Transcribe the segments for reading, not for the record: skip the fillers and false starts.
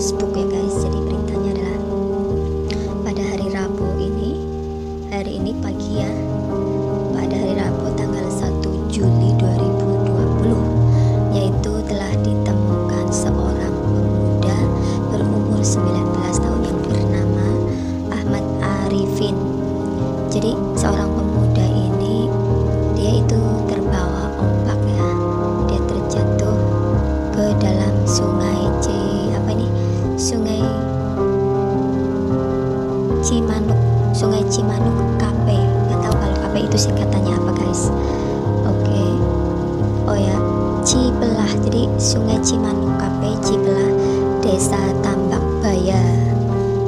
Facebook ya guys. Jadi beritanya adalah pada hari Rabu ini, hari ini pagi ya, pada hari Rabu tanggal 1 Juli 2020, yaitu telah ditemukan seorang pemuda berumur 19 tahun yang bernama Ahmad Arifin. Jadi seorang pemuda ini dia itu terbawa ombak ya, dia terjatuh ke dalam sungai Cimanuk KP. Nggak tahu kalau KP itu singkatannya apa guys. Oke. Oh ya, Cipelah. Jadi Sungai Cimanuk KP Cipelah, Desa Tambak Baya,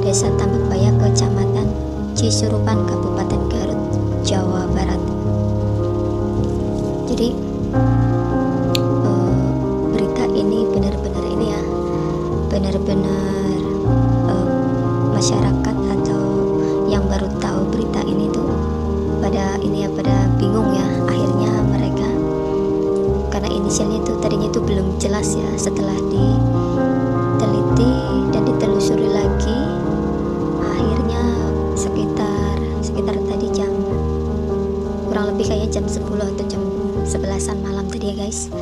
Kecamatan Cisurupan, Kabupaten Garut, Jawa Barat. Jadi berita ini benar-benar ini ya, benar-benar masyarakat atau yang baru tahu berita ini tuh pada bingung ya. Akhirnya mereka, karena inisialnya tuh tadinya tuh belum jelas ya, setelah diteliti dan ditelusuri lagi, akhirnya sekitar tadi jam kurang lebih kayak jam 10 atau jam 11-an malam tadi ya guys,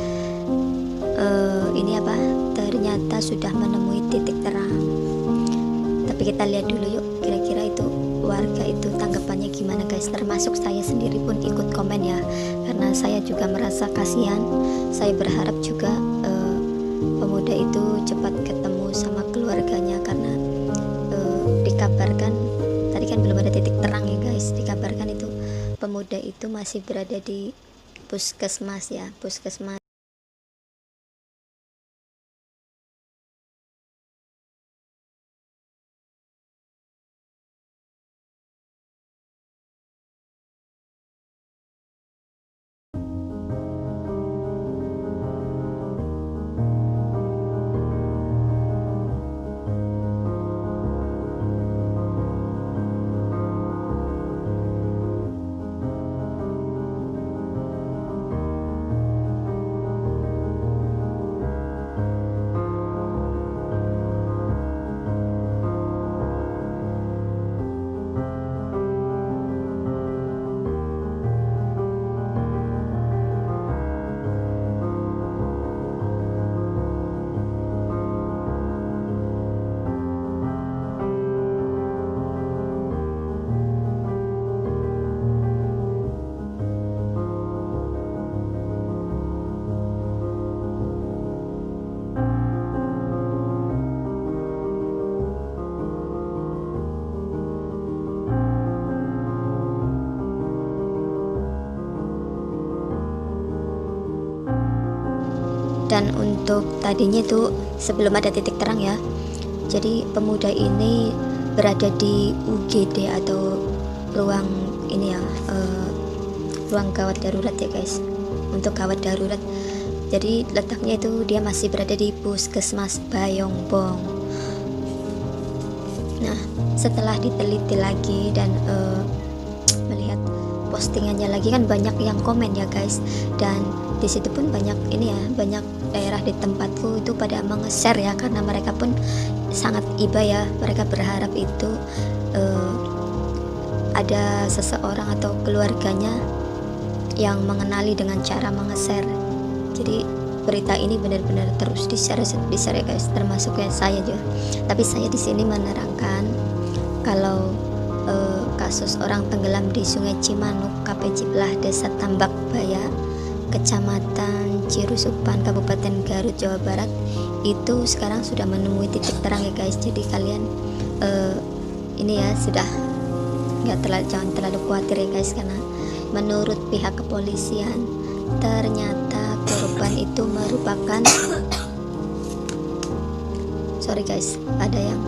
ternyata sudah menemui titik terang. Tapi kita lihat dulu yuk, kira-kira itu warga itu tanggapannya gimana guys. Termasuk saya sendiri pun ikut komen ya, karena saya juga merasa kasihan. Saya berharap juga pemuda itu cepat ketemu sama keluarganya, karena dikabarkan tadi kan belum ada titik terang ya guys, dikabarkan itu pemuda itu masih berada di puskesmas ya, puskesmas. Dan untuk tadinya itu sebelum ada titik terang ya, jadi pemuda ini berada di UGD atau ruang ini ya, ruang gawat darurat ya guys, untuk gawat darurat. Jadi letaknya itu dia masih berada di puskesmas Bayongbong. Nah, setelah diteliti lagi dan melihat postingannya lagi, kan banyak yang komen ya guys, dan di situ pun banyak ini ya, banyak daerah di tempatku itu pada menge-share ya, karena mereka pun sangat iba ya, mereka berharap itu ada seseorang atau keluarganya yang mengenali dengan cara menge-share. Jadi berita ini benar-benar terus di-share ya guys, termasuk ya saya juga. Tapi saya di sini menerangkan kalau kasus orang tenggelam di Sungai Cimanuk KP Cipelah, Desa Tambak Baya, Kecamatan Cirusupan, Kabupaten Garut, Jawa Barat, itu sekarang sudah menemui titik terang ya guys. Jadi kalian ini ya sudah jangan terlalu khawatir ya guys, karena menurut pihak kepolisian ternyata korban itu merupakan sorry guys, ada yang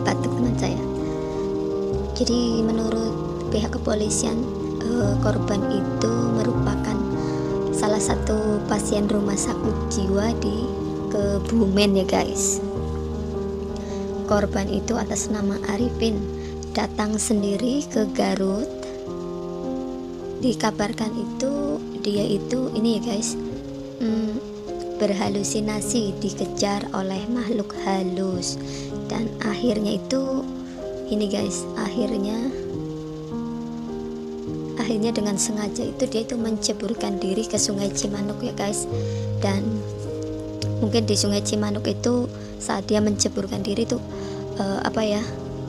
batuk teman saya. Jadi menurut pihak kepolisian korban itu merupakan salah satu pasien rumah sakit jiwa di Kebumen ya guys. Korban itu atas nama Arifin datang sendiri ke Garut. Dikabarkan itu dia itu ini ya guys, berhalusinasi dikejar oleh makhluk halus, dan akhirnya itu ini guys, akhirnya dengan sengaja itu dia itu menceburkan diri ke Sungai Cimanuk ya guys. Dan mungkin di Sungai Cimanuk itu saat dia menceburkan diri tuh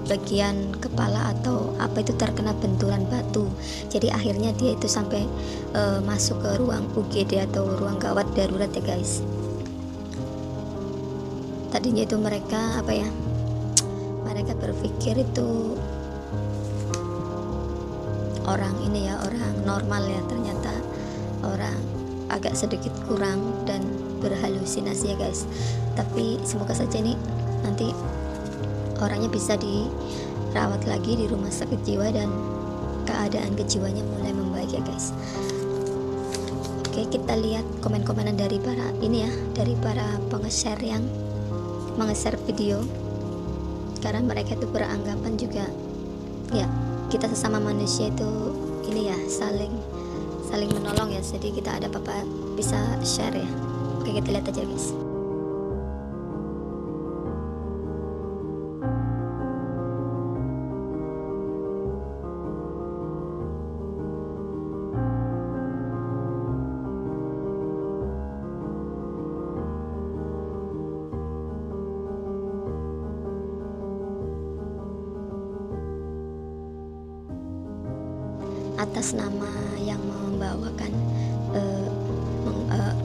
bagian kepala atau apa itu terkena benturan batu. Jadi akhirnya dia itu sampai masuk ke ruang UGD atau ruang gawat darurat ya guys. Tadinya itu mereka mereka berpikir itu orang ini ya, orang normal ya, ternyata orang agak sedikit kurang dan berhalusinasi ya guys. Tapi semoga saja ini nanti orangnya bisa dirawat lagi di rumah sakit jiwa dan keadaan kejiwanya mulai membaik ya guys. Oke, kita lihat komen-komenan dari para penge-share yang menge-share video, karena mereka itu beranggapan juga ya kita sesama manusia itu ini ya, saling menolong ya. Jadi kita ada apa-apa bisa share ya. Oke, kita lihat aja guys. Atas nama yang membawakan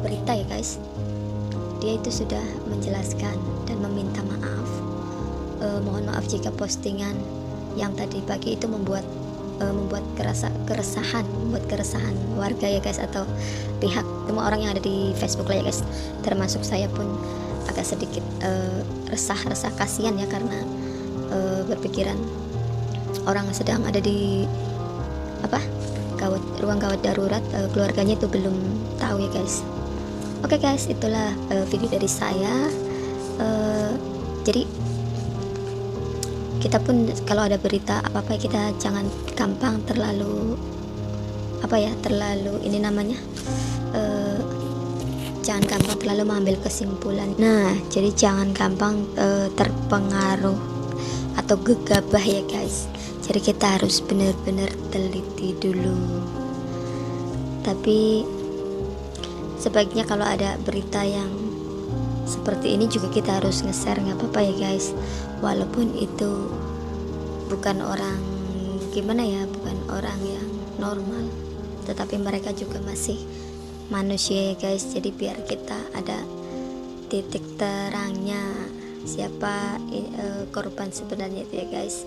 berita ya guys, dia itu sudah menjelaskan dan meminta maaf. Mohon maaf jika postingan yang tadi pagi itu membuat keresahan warga ya guys, atau pihak semua orang yang ada di Facebook lah ya guys, termasuk saya pun agak sedikit resah kasihan ya, karena berpikiran orang sedang ada di ruang gawat darurat, keluarganya itu belum tahu ya guys. Oke guys, itulah video dari saya. Jadi kita pun kalau ada berita apa-apa kita jangan gampang terlalu jangan gampang terlalu mengambil kesimpulan. Nah, jadi jangan gampang terpengaruh atau gegabah ya guys. Jadi kita harus benar-benar teliti dulu. Tapi sebaiknya kalau ada berita yang seperti ini juga kita harus nge-share, nggak apa-apa ya guys. Walaupun itu bukan orang bukan orang yang normal, tetapi mereka juga masih manusia ya guys. Jadi biar kita ada titik terangnya siapa korban sebenarnya itu ya guys.